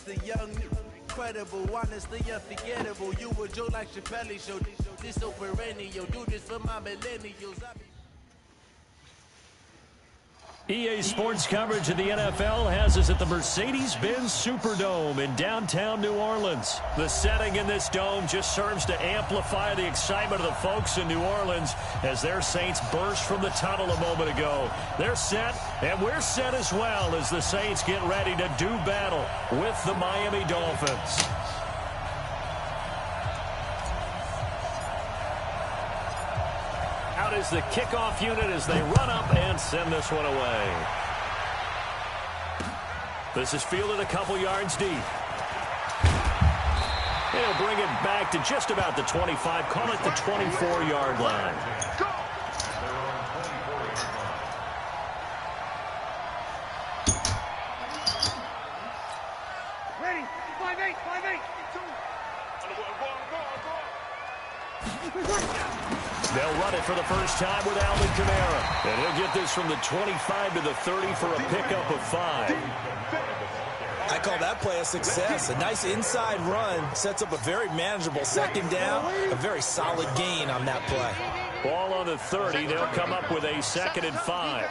the young, incredible, honestly unforgettable. You a joke like Chappelle Show. This so perennial. Do this for my millennials. EA Sports coverage of the NFL has us at the Mercedes-Benz Superdome in downtown New Orleans. The setting in this dome just serves to amplify the excitement of the folks in New Orleans as their Saints burst from the tunnel a moment ago. They're set, and we're set as well as the Saints get ready to do battle with the Miami Dolphins. Out is the kickoff unit as they run up and send this one away. This is fielded a couple yards deep. They'll bring it back to just about the 25, call it the 24-yard line. Ready, 5-8, 5-8. They'll run it for the first time with Alvin Kamara. And he'll get this from the 25 to the 30 for a pickup of 5. I call that play a success. A nice inside run sets up a very manageable second down, a very solid gain on that play. Ball on the 30. They'll come up with a 2nd and 5.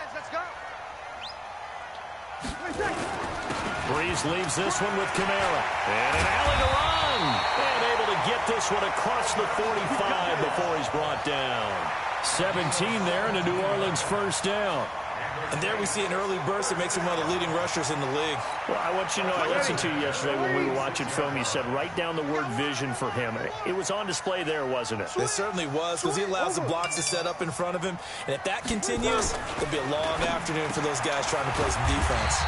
Breeze leaves this one with Kamara. And an alley to run. And able to get this one across the 45 before he's brought down. 17 there and a New Orleans first down. And there we see an early burst that makes him one of the leading rushers in the league. Well, I want you to know, I listened to you yesterday when we were watching film. You said write down the word vision for him. It was on display there, wasn't it? It certainly was, because he allows the blocks to set up in front of him. And if that continues, it'll be a long afternoon for those guys trying to play some defense.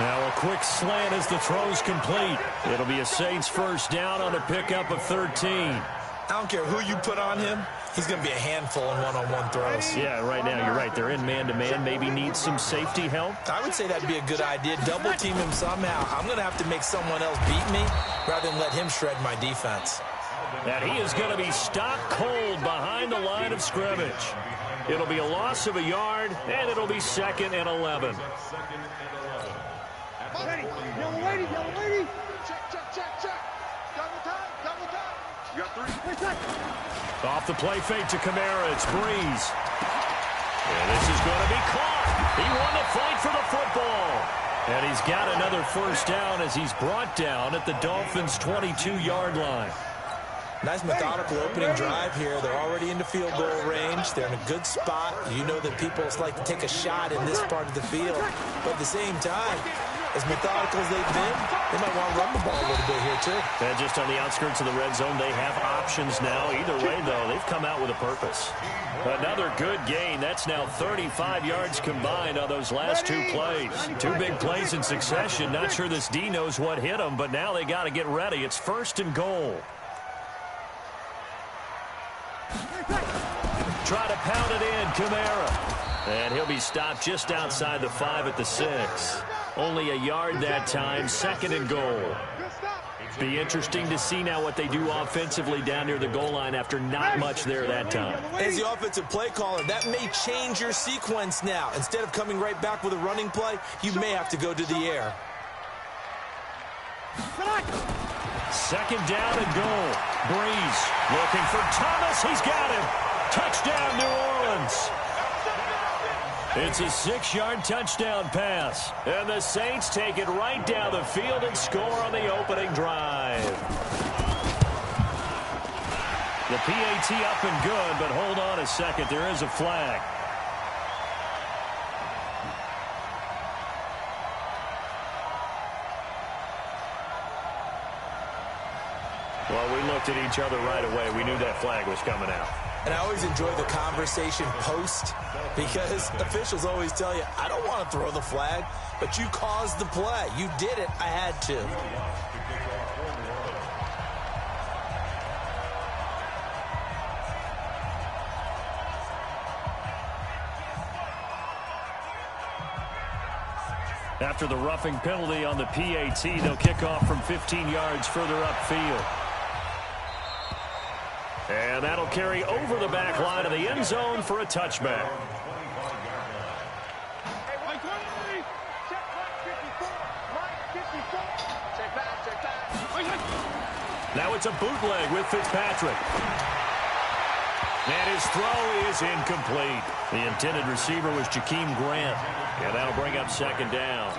Now a quick slant as the throw's complete. It'll be a Saints first down on a pickup of 13. I don't care who you put on him. He's going to be a handful in one-on-one throws. Yeah, right now, you're right. They're in man-to-man. Maybe need some safety help. I would say that'd be a good idea. Double-team him somehow. I'm going to have to make someone else beat me rather than let him shred my defense. And he is going to be stopped cold behind the line of scrimmage. It'll be a loss of a yard, and it'll be 2nd and 11. Ready, yellow lady, yellow lady. Check. Double time. You got 3. Off the play fake to Kamara, it's Breeze. And this is going to be caught. He won the fight for the football. And he's got another first down as he's brought down at the Dolphins' 22-yard line. Nice methodical opening drive here. They're already into field goal range. They're in a good spot. You know that people like to take a shot in this part of the field. But at the same time, as methodical as they've been, they might want to run the ball a little bit here, too. And just on the outskirts of the red zone, they have options now. Either way, though, they've come out with a purpose. Another good gain. That's now 35 yards combined on those last 2 plays. 2 big plays in succession. Not sure this D knows what hit them, but now they got to get ready. It's 1st and goal. Try to pound it in, Kamara. And he'll be stopped just outside the 5 at the 6. Only a yard that time, 2nd and goal. Be interesting to see now what they do offensively down near the goal line after not much there that time. As the offensive play caller, that may change your sequence now. Instead of coming right back with a running play, you may have to go to the air. 2nd down and goal. Breeze looking for Thomas. He's got him. Touchdown, New Orleans. It's a 6-yard touchdown pass. And the Saints take it right down the field and score on the opening drive. The PAT up and good, but hold on a second. There is a flag. Well, we looked at each other right away. We knew that flag was coming out. And I always enjoy the conversation post because officials always tell you, I don't want to throw the flag, but you caused the play. You did it. I had to. After the roughing penalty on the PAT, they'll kick off from 15 yards further upfield. And that'll carry over the back line of the end zone for a touchback. Now it's a bootleg with Fitzpatrick. And his throw is incomplete. The intended receiver was Jakeem Grant. And that'll bring up second down.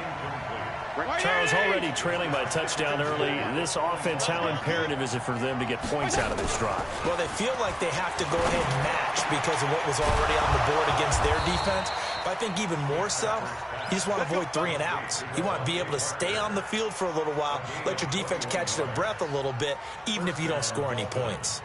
Charles, already trailing by a touchdown early. This offense, how imperative is it for them to get points out of this drive? Well, they feel like they have to go ahead and match because of what was already on the board against their defense. But I think even more so, you just want to avoid 3 and outs. You want to be able to stay on the field for a little while, let your defense catch their breath a little bit, even if you don't score any points.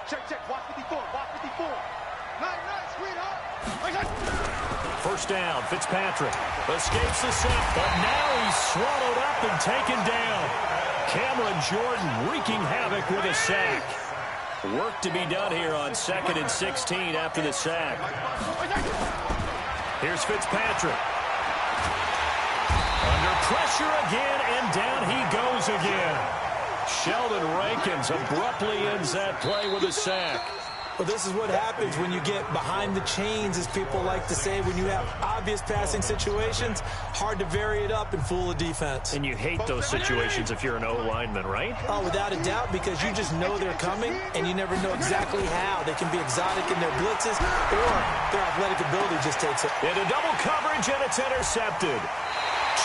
Check, watch 54, watch 54. Nice, sweetheart. First down, Fitzpatrick escapes the sack, but now he's swallowed up and taken down. Cameron Jordan wreaking havoc with a sack. Work to be done here on 2nd and 16 after the sack. Here's Fitzpatrick. Under pressure again, and down he goes again. Sheldon Rankins abruptly ends that play with a sack. Well, this is what happens when you get behind the chains, as people like to say. When you have obvious passing situations, hard to vary it up and fool a defense. And you hate those situations if you're an O-lineman, right? Oh, without a doubt, because you just know they're coming, and you never know exactly how. They can be exotic in their blitzes, or their athletic ability just takes it. Into double coverage, and it's intercepted.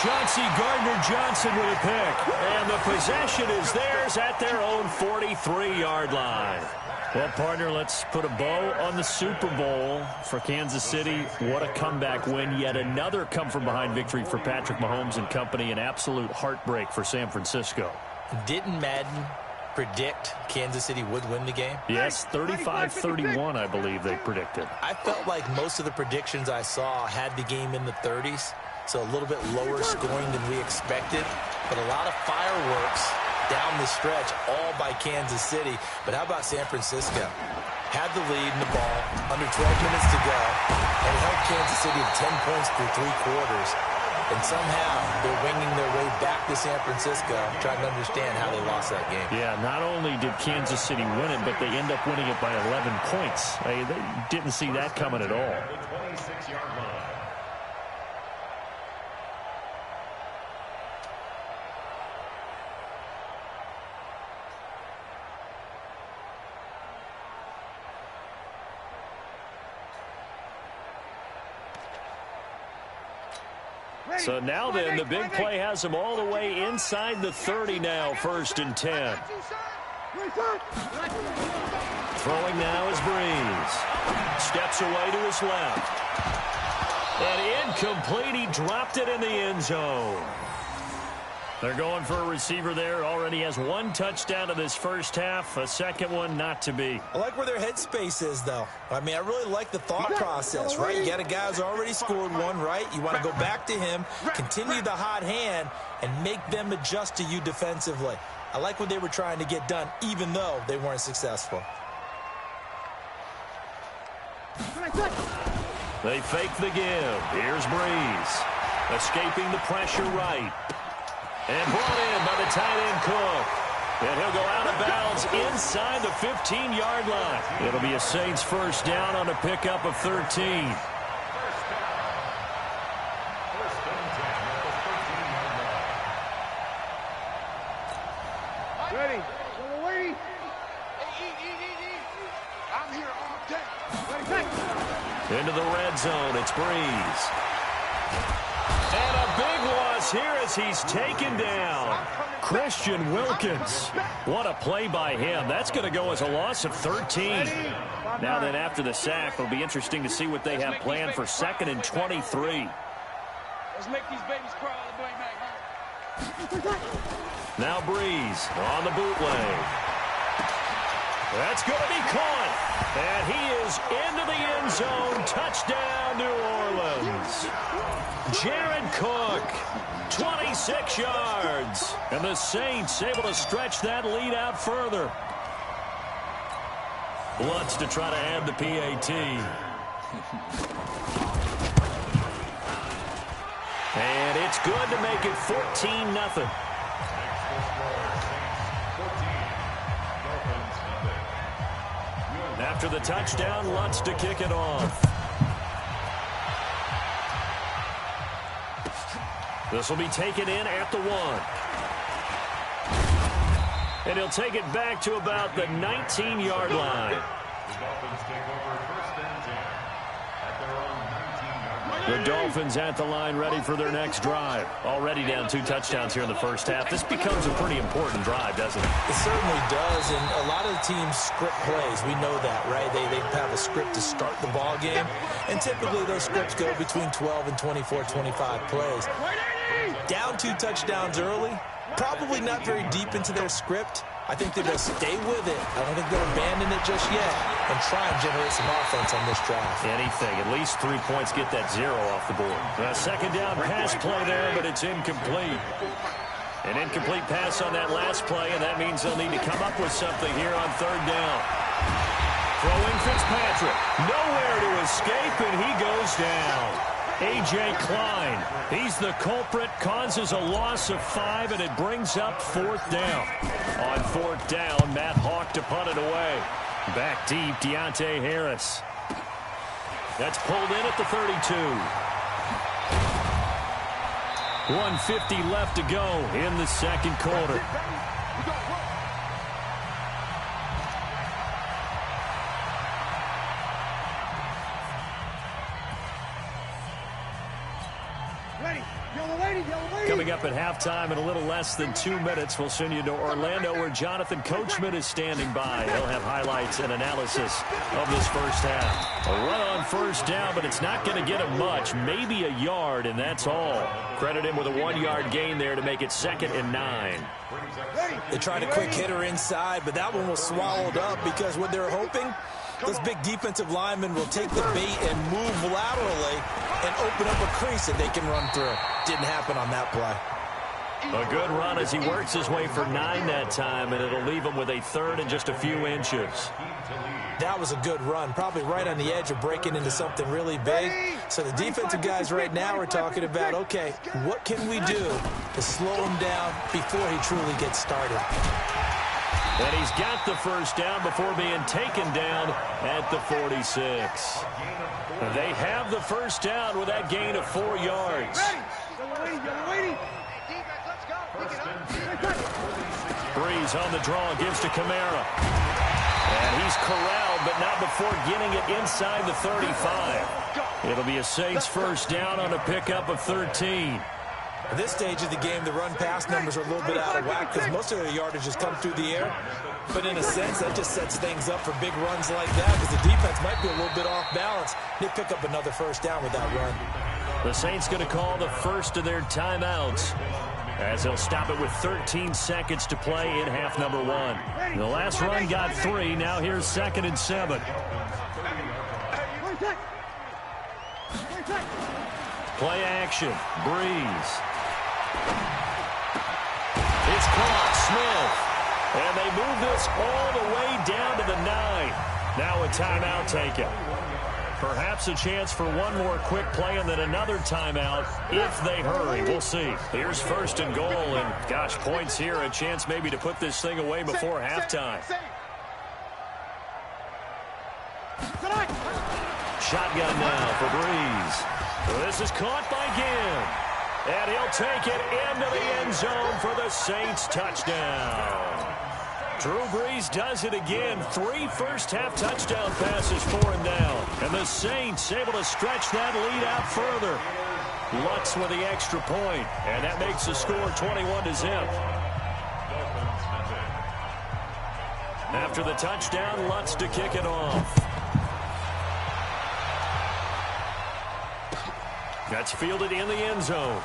Chauncey Gardner-Johnson with a pick. And the possession is theirs at their own 43-yard line. Well, partner, let's put a bow on the Super Bowl for Kansas City. What a comeback win. Yet another come-from-behind victory for Patrick Mahomes and company. An absolute heartbreak for San Francisco. Didn't Madden predict Kansas City would win the game? Yes, 35-31, I believe they predicted. I felt like most of the predictions I saw had the game in the 30s. So a little bit lower scoring than we expected, but a lot of fireworks down the stretch, all by Kansas City. But how about San Francisco? Had the lead in the ball, under 12 minutes to go, and held Kansas City to 10 points through 3 quarters. And somehow they're winging their way back to San Francisco, trying to understand how they lost that game. Yeah, not only did Kansas City win it, but they end up winning it by 11 points. They didn't see that coming at all. So now then, the big play has them all the way inside the 30 now, 1st and 10. Throwing now is Breeze. Steps away to his left. And incomplete. He dropped it in the end zone. They're going for a receiver there. Already has 1 touchdown in this first half. A second one not to be. I like where their headspace is, though. I mean, I really like the thought process, right? You got a guy who's already scored 1, right? You want to go back to him, continue the hot hand, and make them adjust to you defensively. I like what they were trying to get done, even though they weren't successful. They fake the give. Here's Breeze. Escaping the pressure right. And brought in by the tight end Cook. And he'll go out of bounds inside the 15-yard line. It'll be a Saints first down on a pickup of 13. Ready. Eat. I'm here all day. Ready, Into the red zone. It's Breeze. And a big loss here as he's taken down. Christian Wilkins. What a play by him. That's going to go as a loss of 13. Now then, after the sack, it'll be interesting to see what they have planned for 2nd and 23. Let's make these babies cry all the way back, huh? Now Breeze on the bootleg. That's going to be caught. And he is into the end zone. Touchdown, New Orleans. Jared Cook, 26 yards. And the Saints able to stretch that lead out further. Lutz to try to add the PAT. And it's good to make it 14-0. After After the touchdown, Lutz to kick it off. This will be taken in at the 1. And he'll take it back to about the 19-yard line. The Dolphins at the line ready for their next drive. Already down 2 touchdowns here in the first half. This becomes a pretty important drive, doesn't it? It certainly does, and a lot of the teams script plays. We know that, right? They have a script to start the ball game, and typically those scripts go between 12 and 24, 25 plays. Down 2 touchdowns early, probably not very deep into their script. I think they're going to stay with it. I don't think they'll abandon it just yet and try and generate some offense on this drive. Anything. At least 3 points, get that 0 off the board. A second down pass play there, but it's incomplete. An incomplete pass on that last play, and that means they'll need to come up with something here on 3rd down. Throwing Fitzpatrick. Nowhere to escape, and he goes down. A.J. Klein, he's the culprit, causes a loss of 5, and it brings up 4th down. On 4th down, Matt Hawk to punt it away. Back deep, Deontay Harris. That's pulled in at the 32. 1:50 left to go in the second quarter. Coming up at halftime in a little less than 2 minutes, we'll send you to Orlando where Jonathan Coachman is standing by. He'll have highlights and analysis of this first half. A run on 1st down, but it's not going to get him much. Maybe a yard, and that's all. Credit him with a 1-yard gain there to make it 2nd and 9. They tried a quick hitter inside, but that one was swallowed up because what they're hoping, those big defensive linemen will take the bait and move laterally and open up a crease that they can run through. Didn't happen on that play. A good run as he works his way for 9 that time, and it'll leave him with a 3rd and just a few inches. That was a good run, probably right on the edge of breaking into something really big. So the defensive guys right now are talking about, okay, what can we do to slow him down before he truly gets started? And he's got the 1st down before being taken down at the 46. They have the 1st down with that gain of 4 yards. Breeze on the draw, gives to Kamara. And he's corralled, but not before getting it inside the 35. It'll be a Saints 1st down on a pickup of 13. At this stage of the game, the run-pass numbers are a little bit out of whack because most of their yardage has come through the air. But in a sense, that just sets things up for big runs like that because the defense might be a little bit off balance. They pick up another 1st down with that run. The Saints going to call the first of their timeouts as they'll stop it with 13 seconds to play in half number 1. The last run got 3. Now here's 2nd and 7. Play action. Breeze. It's caught. Smith. And they move this all the way down to the 9. Now a timeout taken. Perhaps a chance for one more quick play and then another timeout if they hurry. We'll see. Here's 1st and goal. And, gosh, points here. A chance maybe to put this thing away before halftime. Shotgun now for Breeze. This is caught by Ginn. And he'll take it into the end zone for the Saints touchdown. Drew Brees does it again. 3 first-half touchdown passes for him now. And the Saints able to stretch that lead out further. Lutz with the extra point, and that makes the score 21-0. After the touchdown, Lutz to kick it off. That's fielded in the end zone.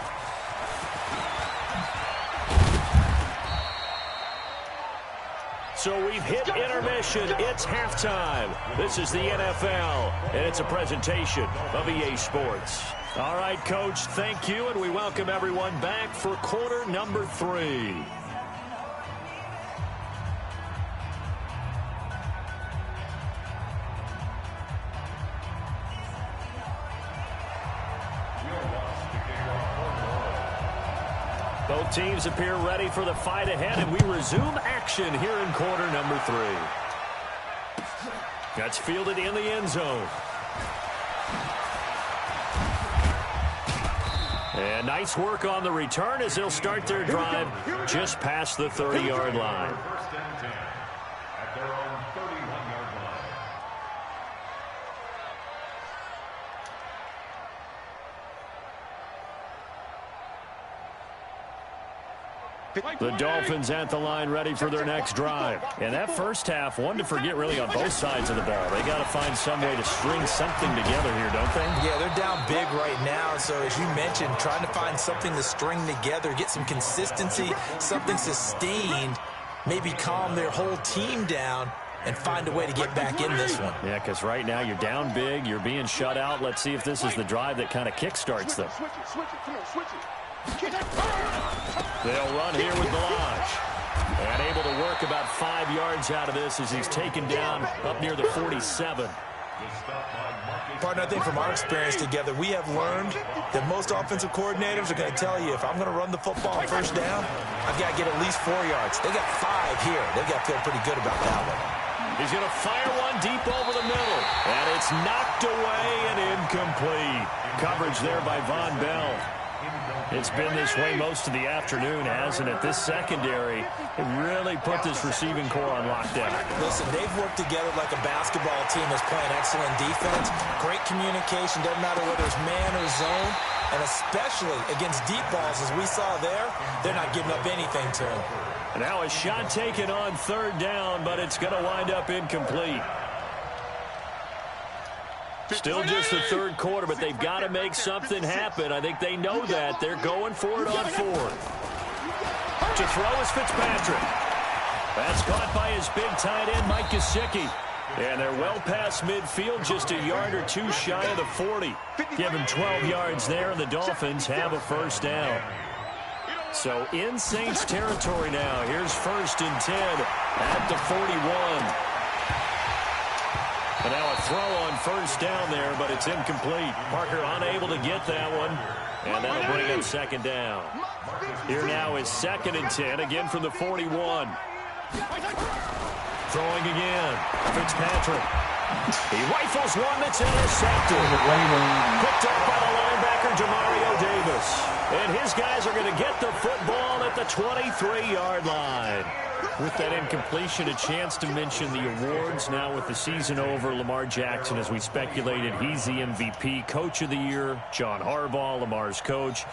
So we've hit intermission. It's halftime. This is the NFL, and it's a presentation of EA Sports. All right, Coach, thank you, and we welcome everyone back for quarter number 3. Both teams appear ready for the fight ahead, and we resume action here in quarter number 3. That's fielded in the end zone. And nice work on the return as they'll start their drive just past the 30-yard line. First and 10 at their own 31-yard line. The Dolphins at the line ready for their next drive. And that first half, one to forget really on both sides of the ball. They got to find some way to string something together here, don't they? Yeah, they're down big right now. So as you mentioned, trying to find something to string together, get some consistency, something sustained, maybe calm their whole team down and find a way to get back in this one. Yeah, because right now you're down big, you're being shut out. Let's see if this is the drive that kind of kickstarts them. They'll run here with Balaj. And able to work about 5 yards out of this as he's taken down up near the 47. Partner, I think from our experience together, we have learned that most offensive coordinators are going to tell you, if I'm going to run the football on first down, I've got to get at least 4 yards. They got 5 here. They've got to feel pretty good about that one. He's going to fire one deep over the middle. And it's knocked away and incomplete. Coverage there by Von Bell. It's been this way most of the afternoon, hasn't it? This secondary really put this receiving core on lockdown. Listen, they've worked together like a basketball team that's playing excellent defense. Great communication, doesn't matter whether it's man or zone. And especially against deep balls, as we saw there, they're not giving up anything to them. And now a shot taken on third down, but it's going to wind up incomplete. Still just the third quarter, but they've got to make something happen. I think they know that. They're going for it on fourth. To throw is Fitzpatrick. That's caught by his big tight end, Mike Gesicki. And they're well past midfield, just a yard or two shy of the 40. Give him 12 yards there, and the Dolphins have a first down. So in Saints territory now. Here's first and 10 at the 41. And now a throw on first down there, but it's incomplete. Parker unable to get that one, and that'll bring up second down. Here now is second and 10, again from the 41. Throwing again. Fitzpatrick. He rifles one that's intercepted. Picked up by the linebacker, Demario Davis. And his guys are going to get the football at the 23-yard line. With that incompletion, a chance to mention the awards. Now with the season over, Lamar Jackson, as we speculated, he's the MVP. Coach of the Year, John Harbaugh, Lamar's coach.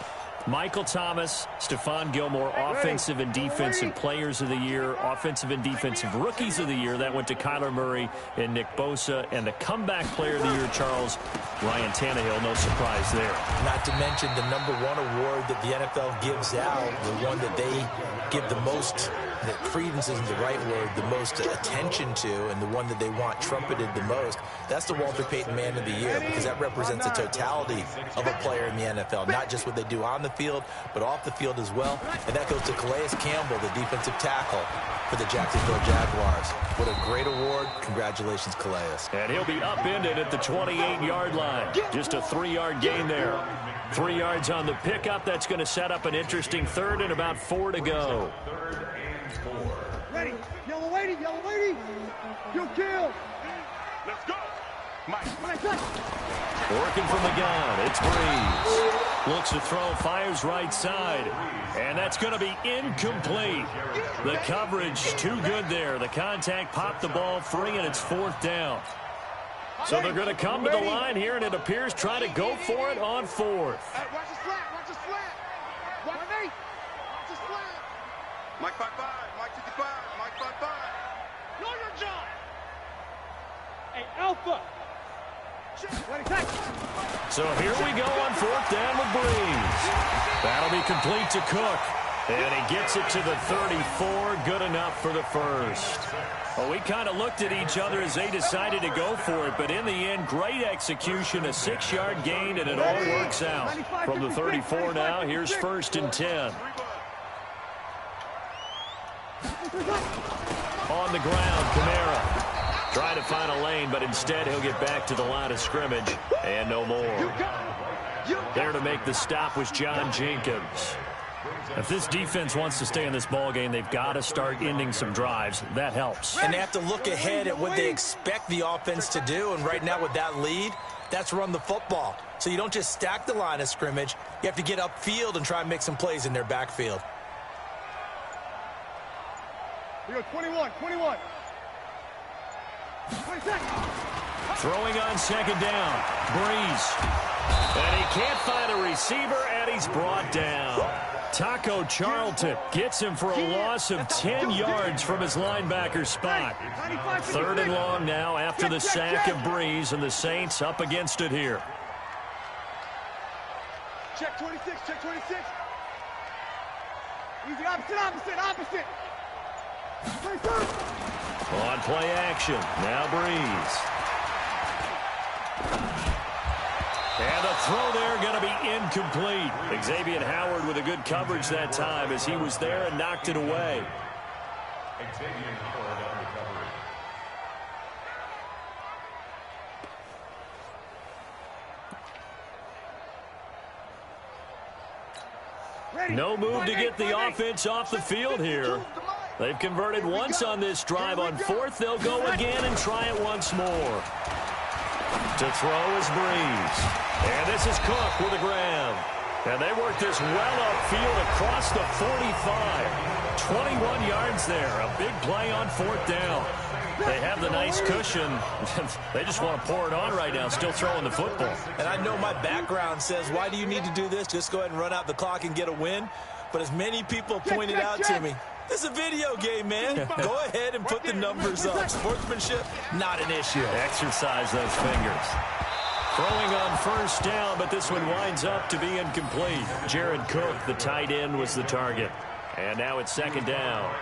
Michael Thomas, Stephon Gilmore, Offensive and Defensive Players of the Year, Offensive and Defensive Rookies of the Year. That went to Kyler Murray and Nick Bosa. And the Comeback Player of the Year, Charles, Ryan Tannehill. No surprise there. Not to mention the #1 award that the NFL gives out, the one that they give the most, that credence isn't the right word, the most attention to, and the one that they want trumpeted the most. That's the Walter Payton Man of the Year, because that represents the totality of a player in the NFL, not just what they do on the field, but off the field as well. And that goes to Calais Campbell, the defensive tackle for the Jacksonville Jaguars. What a great award. Congratulations, Calais. And he'll be upended at the 28-yard line. Just a 3-yard gain there. 3 yards on the pickup. That's going to set up an interesting third and about 4 to go. Ready. Yellow lady. Yellow lady. You kill. Let's go. Mike. Working from the gun. It's Breeze. Looks to throw. Fires right side. And that's going to be incomplete. The coverage too good there. The contact popped the ball free, and it's 4th down. So they're going to come to the line here, and it appears try to go for it on 4th. Hey, watch the slat. Watch the slat. Watch the slat. Mike 5-5. Mike 55. Mike 5-5. Know your job. Hey, Alpha. So here we go on 4th down with Breeze. That'll be complete to Cook. And he gets it to the 34. Good enough for the first. Well, we kind of looked at each other as they decided to go for it. But in the end, great execution, a 6-yard gain, and it all works out. From the 34 now, here's first and 10. On the ground, Kamara. Trying to find a lane, but instead he'll get back to the line of scrimmage. And no more. There to make the stop was John Jenkins. If this defense wants to stay in this ball game, they've got to start ending some drives. That helps. And they have to look ahead at what they expect the offense to do. And right now with that lead, that's run the football. So you don't just stack the line of scrimmage. You have to get upfield and try and make some plays in their backfield. We go 21. 20 seconds. Throwing on second down. Breeze. And he can't find a receiver, and he's brought down. Taco Charlton gets him for a loss of 10 yards from his linebacker spot. 3rd and long now after the sack of Breeze, and the Saints up against it here. Check 26, check 26. Easy, opposite. On play action, now Breeze. And the throw there going to be incomplete. Xavier Howard with a good coverage that time as he was there and knocked it away. No move to get the offense off the field here. They've converted once on this drive. On 4th, they'll go again and try it once more. To throw is Breeze. And this is Cook with a grab. And they work this well upfield across the 45. 21 yards there. A big play on 4th down. They have the nice cushion. They just want to pour it on right now, still throwing the football. And I know my background says, why do you need to do this? Just go ahead and run out the clock and get a win. But as many people pointed out to me, this is a video game, man. Go ahead and put the numbers up. Sportsmanship, not an issue. Exercise those fingers. Throwing on 1st down, but this one winds up to be incomplete. Jared Cook, the tight end, was the target. And now it's 2nd down.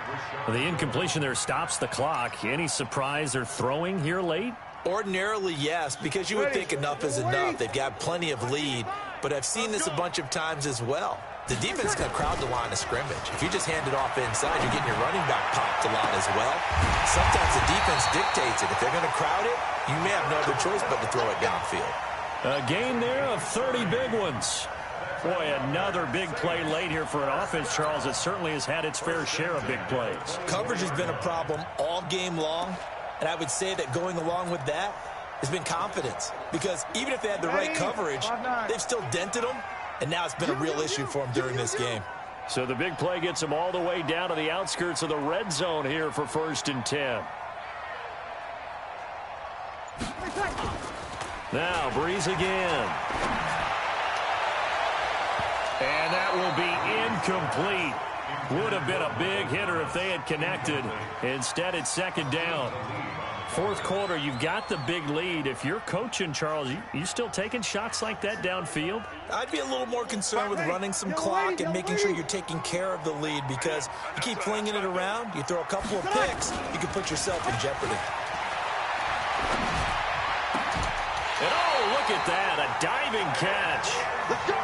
The incompletion there stops the clock. Any surprise they're throwing here late? Ordinarily, yes, because you would think enough is enough. They've got plenty of lead, but I've seen this a bunch of times as well. The defense can crowd the line of scrimmage. If you just hand it off inside, you're getting your running back popped a lot as well. Sometimes the defense dictates it. If they're going to crowd it, you may have no other choice but to throw it downfield. A game there of 30 big ones. Boy, another big play late here for an offense, Charles. It certainly has had its fair share of big plays. Coverage has been a problem all game long, and I would say that going along with that has been confidence. Because even if they had the right coverage, they've still dented them, and now it's been a real issue for them during this game. So the big play gets them all the way down to the outskirts of the red zone here for 1st and 10. Now Breeze again. And that will be incomplete. Would have been a big hitter if they had connected. Instead, it's 2nd down. 4th quarter, you've got the big lead. If you're coaching, Charles, you still taking shots like that downfield? I'd be a little more concerned with running some clock and making sure you're taking care of the lead, because you keep flinging it around, you throw a couple of picks, you can put yourself in jeopardy. And oh, look at that, a diving catch.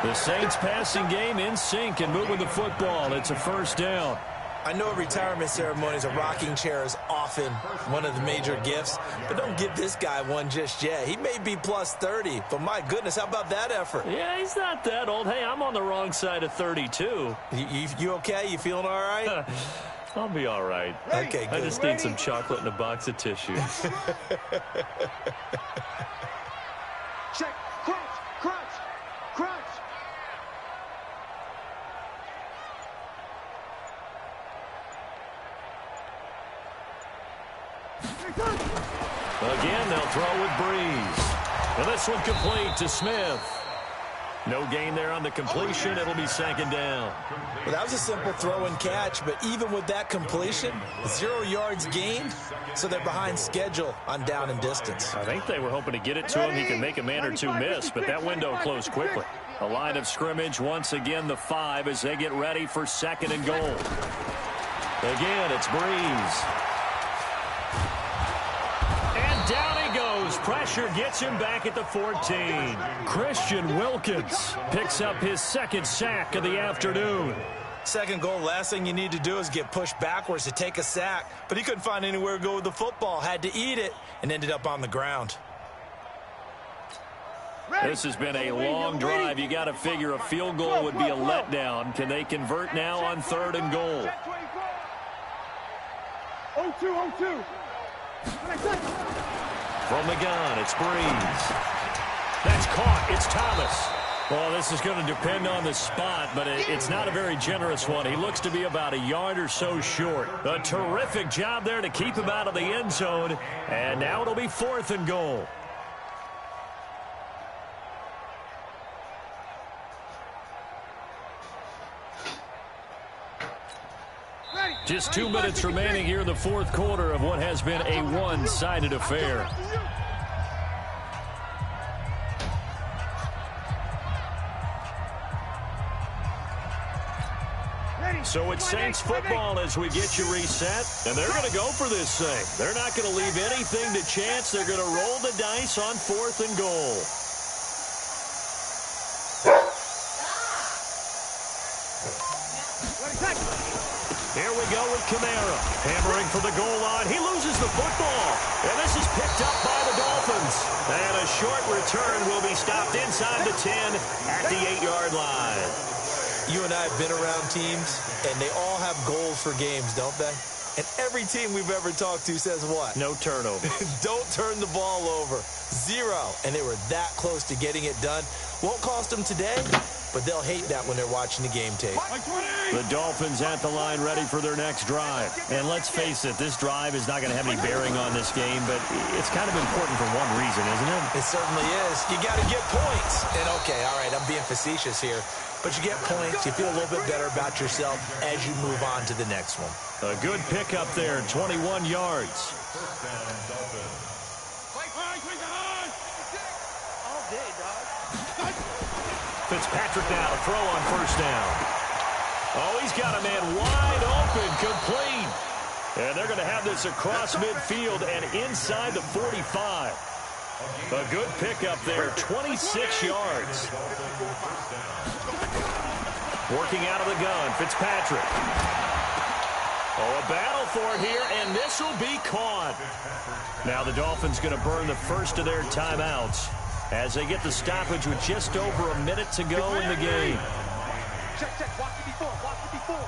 The Saints passing game in sync and moving the football. It's a 1st down. I know retirement ceremonies, a rocking chair is often one of the major gifts, but don't give this guy one just yet. He may be plus 30, but my goodness, how about that effort? Yeah, he's not that old. Hey, I'm on the wrong side of 32. You okay? You feeling all right? I'll be all right. Okay, good. I just need some chocolate and a box of tissues. Check. Crunch. Again, they'll throw with Breeze. And this one complete to Smith. No gain there on the completion. It'll be 2nd down. Well, that was a simple throw and catch, but even with that completion, 0 yards gained, so they're behind schedule on down and distance. I think they were hoping to get it to him. He can make a man or two miss, but that window closed quickly. A line of scrimmage, once again the 5 as they get ready for 2nd and goal. Again, it's Breeze. And down he goes. Pressure gets him back at the 14. Christian Wilkins picks up his 2nd sack of the afternoon. 2nd goal, last thing you need to do is get pushed backwards to take a sack, but he couldn't find anywhere to go with the football, had to eat it, and ended up on the ground. This has been a long drive. You got to figure a field goal would be a letdown. Can they convert now on 3rd and goal? 0-2. From the gun, it's Breeze. That's caught. It's Thomas. Well, this is going to depend on the spot, but it's not a very generous one. He looks to be about a yard or so short. A terrific job there to keep him out of the end zone. And now it'll be 4th and goal. Just 2 minutes remaining here in the 4th quarter of what has been a one-sided affair. So it's Saints football as we get you reset, and they're going to go for this thing. They're not going to leave anything to chance. They're going to roll the dice on 4th and goal. Here we go with Kamara. Hammering for the goal line. He loses the football. And this is picked up by the Dolphins. And a short return will be stopped inside the 10 at the 8-yard line. You and I have been around teams, and they all have goals for games, don't they? And every team we've ever talked to says what? No turnover. Don't turn the ball over. 0. And they were that close to getting it done. Won't cost them today, but they'll hate that when they're watching the game tape. The Dolphins at the line ready for their next drive. And let's face it, this drive is not going to have any bearing on this game, but it's kind of important for one reason, isn't it? It certainly is. You got to get points. And, okay, all right, I'm being facetious here. But you get points, you feel a little bit better about yourself as you move on to the next one. A good pickup there, 21 yards. Fitzpatrick now to throw on 1st down. Oh, he's got a man wide open, complete. And they're going to have this across midfield and inside the 45. A good pickup there, 26 yards. Working out of the gun, Fitzpatrick. Oh, a battle for it here, and this will be caught. Now the Dolphins going to burn the first of their timeouts as they get the stoppage with just over a minute to go in the game. Check. Watch it before.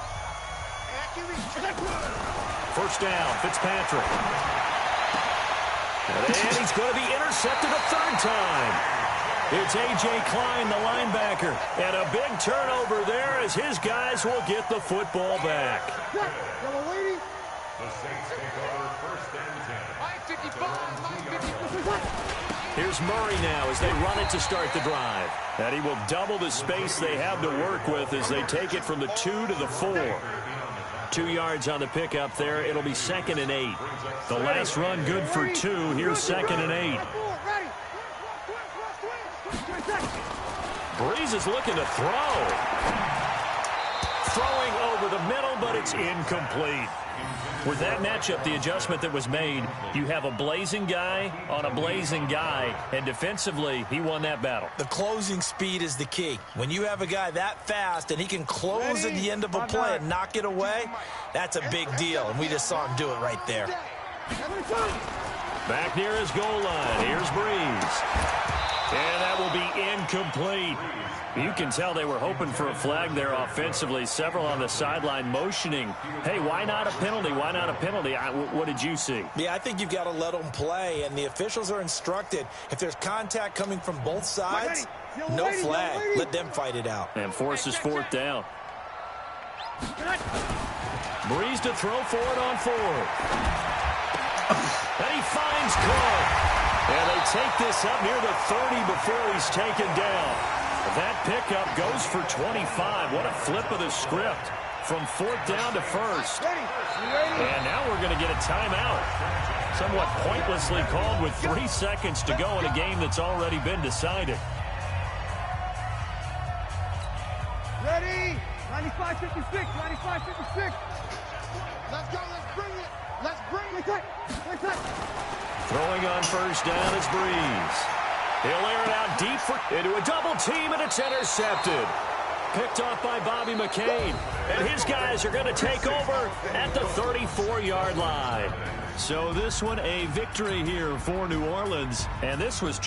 1st down, Fitzpatrick. And he's going to be intercepted a 3rd time. It's A.J. Klein, the linebacker. And a big turnover there as his guys will get the football back. Here's Murray now as they run it to start the drive. And he will double the space they have to work with as they take it from the 2 to the 4. 2 yards on the pickup there. It'll be 2nd and 8. The last run good for 2. Here's 2nd and 8. Breeze is looking to throw. Throwing over the middle, but it's incomplete. With that matchup, the adjustment that was made, you have a blazing guy on a blazing guy, and defensively, he won that battle. The closing speed is the key. When you have a guy that fast and he can close at the end of a play and knock it away, that's a big deal, and we just saw him do it right there. Back near his goal line, here's Breeze. And that will be incomplete. You can tell they were hoping for a flag there offensively. Several on the sideline motioning, hey, why not a penalty? Why not a penalty? What did you see? Yeah, I think you've got to let them play, and the officials are instructed. If there's contact coming from both sides, no flag. Let them fight it out. And forces 4th down. Breeze to throw for it on 4th. And he finds Cook. And they take this up near the 30 before he's taken down. That pickup goes for 25. What a flip of the script from 4th down to 1st. And now we're going to get a timeout. Somewhat pointlessly called with 3 seconds to go in a game that's already been decided. Ready? 95-56. 95-56. Let's go. Let's bring it. Throwing on 1st down is Breeze. He'll air it out deep into a double team, and it's intercepted. Picked off by Bobby McCain. And his guys are going to take over at the 34-yard line. So this one a victory here for New Orleans. And this was...